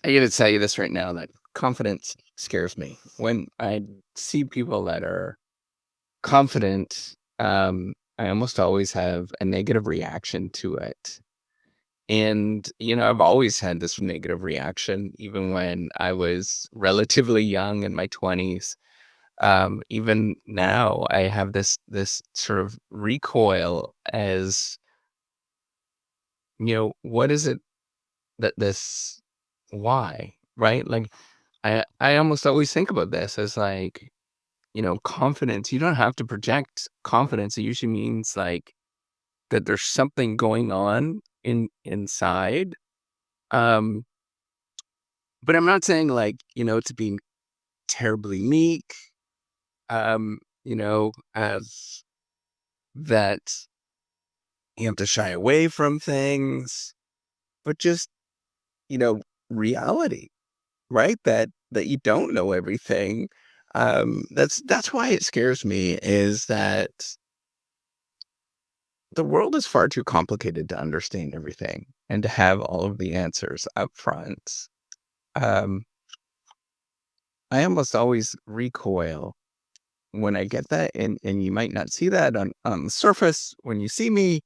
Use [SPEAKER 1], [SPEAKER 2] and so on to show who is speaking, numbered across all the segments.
[SPEAKER 1] I gotta tell you this right now that confidence scares me. When I see people that are confident, I almost always have a negative reaction to it. And, I've always had this negative reaction, even when I was relatively young in my 20s. Even now, I have this sort of recoil as, what is it that this why? Right? Like I almost always think about this as like, confidence. You don't have to project confidence. It usually means like that there's something going on inside. Um, but I'm not saying like, to be terribly meek, as that you have to shy away from things, but just, you know, reality, right? That you don't know everything. That's why it scares me is that the world is far too complicated to understand everything and to have all of the answers up front. Um, I almost always recoil when I get that, and you might not see that on the surface when you see me.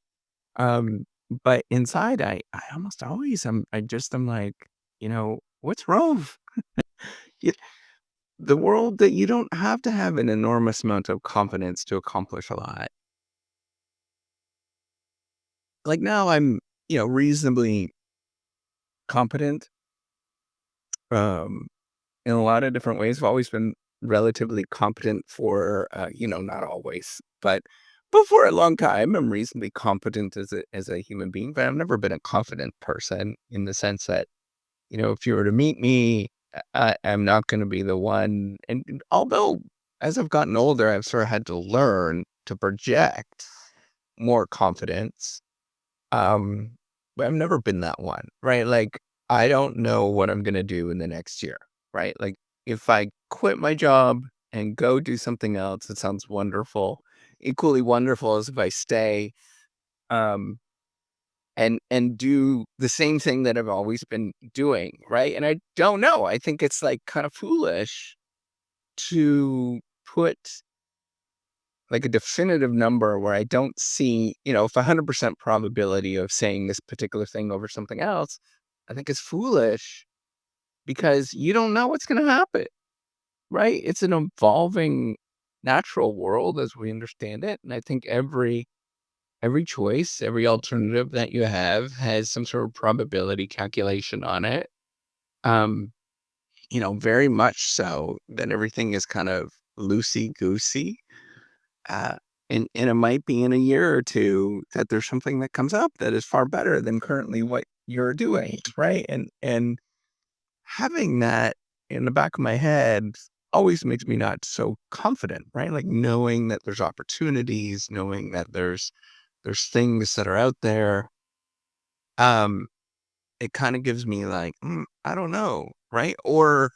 [SPEAKER 1] But inside, I almost always I'm like, what's wrong? Y- The world that you don't have to have an enormous amount of confidence to accomplish a lot. Like now, I'm reasonably competent. Um, in a lot of different ways. I've always been relatively competent for, not always, but for a long time, I'm reasonably competent as a human being. But I've never been a confident person in the sense that, if you were to meet me, I'm not going to be the one. And although as I've gotten older, I've sort of had to learn to project more confidence. Um, but I've never been that one, right? Like, I don't know what I'm gonna do in the next year, right? Like, if I quit my job and go do something else, it sounds wonderful. Equally wonderful as if I stay, um, and do the same thing that I've always been doing, right? And I don't know. I think it's like kind of foolish to put like a definitive number where I don't see, if 100% probability of saying this particular thing over something else, I think is foolish because you don't know what's going to happen, right? It's an evolving natural world as we understand it. And I think every choice, every alternative that you have has some sort of probability calculation on it. Um, very much so that everything is kind of loosey goosey. Uh, and it might be in a year or two that there's something that comes up that is far better than currently what you're doing, right? And having that in the back of my head always makes me not so confident, right? Like knowing that there's opportunities, knowing that there's things that are out there. Um, it kind of gives me like, I don't know, right? Or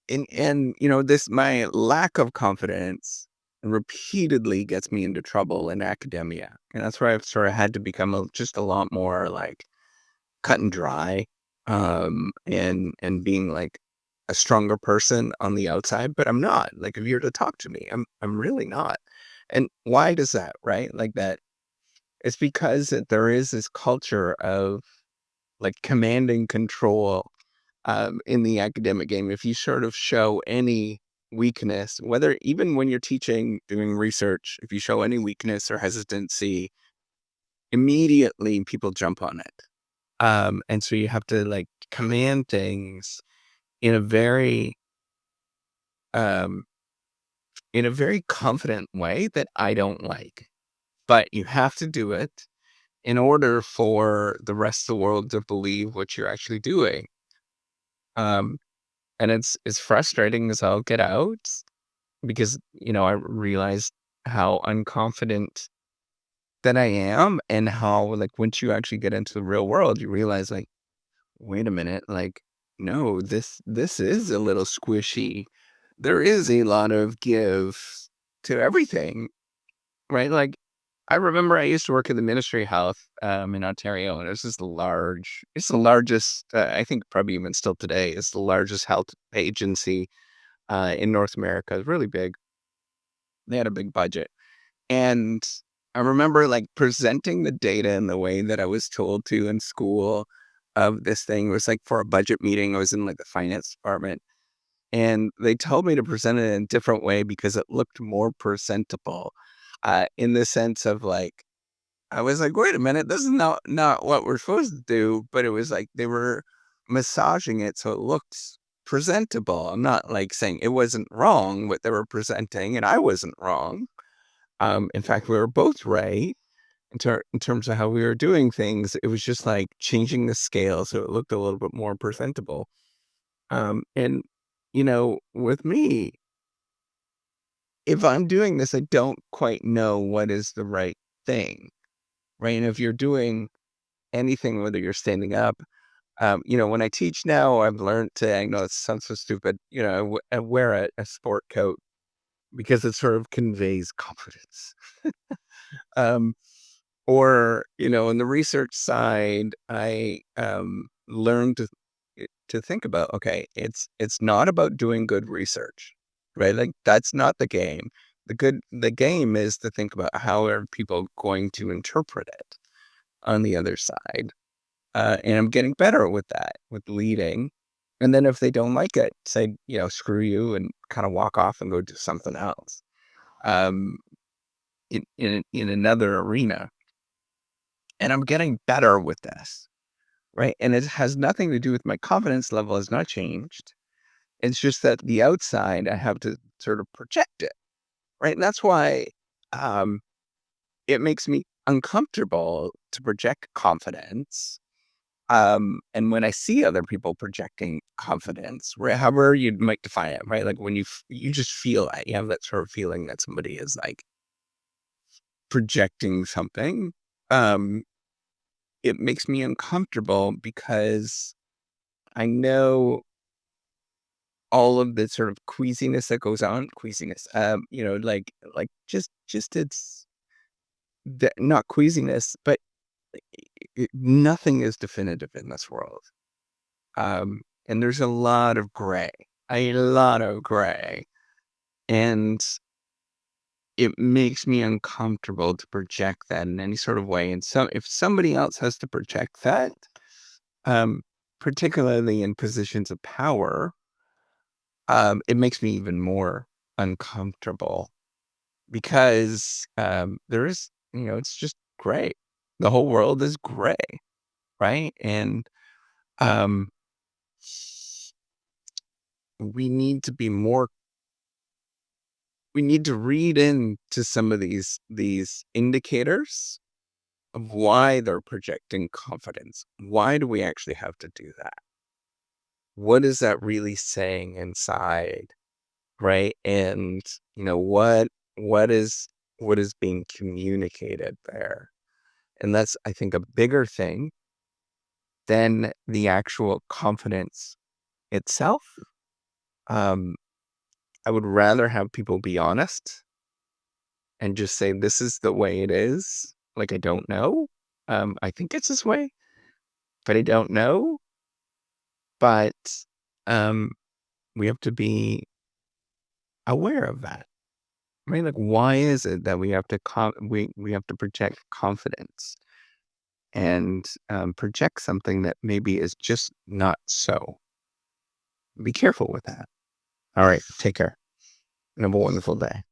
[SPEAKER 1] and this my lack of confidence repeatedly gets me into trouble in academia, and that's where I've sort of had to become just a lot more like cut and dry, and being like a stronger person on the outside, but I'm not. Like if you're to talk to me, I'm really not. And why does that, right? Like that it's because that there is this culture of like commanding control in the academic game. If you sort of show any weakness, whether even when you're teaching, doing research, if you show any weakness or hesitancy, immediately people jump on it. And so you have to like command things in a very, um, in a very confident way that I don't like. But you have to do it in order for the rest of the world to believe what you're actually doing. Um, and it's frustrating as I'll get out because, I realized how unconfident that I am and how, like, once you actually get into the real world, you realize, like, wait a minute, like, no, this is a little squishy. There is a lot of give to everything, right? Like, I remember I used to work in the Ministry of Health, in Ontario, and it's the largest, I think probably even still today, it's the largest health agency, in North America. It's really big. They had a big budget. And I remember like presenting the data in the way that I was told to in school of this thing. It was like for a budget meeting. I was in like the finance department. And they told me to present it in a different way because it looked more presentable, in the sense of like, I was like, wait a minute, this is not what we're supposed to do. But it was like they were massaging it so it looks presentable. I'm not like saying it wasn't wrong what they were presenting, and I wasn't wrong. In fact, we were both right in terms of how we were doing things. It was just like changing the scale so it looked a little bit more presentable. And with me, if I'm doing this, I don't quite know what is the right thing, right? And if you're doing anything, whether you're standing up, when I teach now, I've learned to, I know it sounds so stupid, I wear a sport coat because it sort of conveys confidence. Um, or, in the research side, I learned to think about, okay, it's not about doing good research, right? Like that's not the game. The game is to think about how are people going to interpret it on the other side. And I'm getting better with that, with leading. And then if they don't like it, say, screw you and kind of walk off and go do something else. Um, in another arena. And I'm getting better with this, right? And it has nothing to do with my confidence level has not changed. It's just that the outside, I have to sort of project it, right? And that's why um, it makes me uncomfortable to project confidence. And when I see other people projecting confidence, right, however you might define it, right? Like when you just feel it, you have that sort of feeling that somebody is like projecting something. Um, it makes me uncomfortable because I know all of the sort of queasiness that goes on, queasiness, like just it's not queasiness, but nothing is definitive in this world. And there's a lot of gray, and it makes me uncomfortable to project that in any sort of way. And so if somebody else has to project that, um, particularly in positions of power, it makes me even more uncomfortable because there is, it's just gray. The whole world is gray, right? And um, we need to be more. We need to read into some of these indicators of why they're projecting confidence. Why do we actually have to do that? What is that really saying inside? Right. And, what is, what is being communicated there? And that's, I think, a bigger thing than the actual confidence itself. Um, I would rather have people be honest and just say, this is the way it is. Like, I don't know. I think it's this way, but I don't know. But um, we have to be aware of that. Right? Like, why is it that we have to we have to project confidence and project something that maybe is just not so? Be careful with that. All right, take care and have a wonderful day.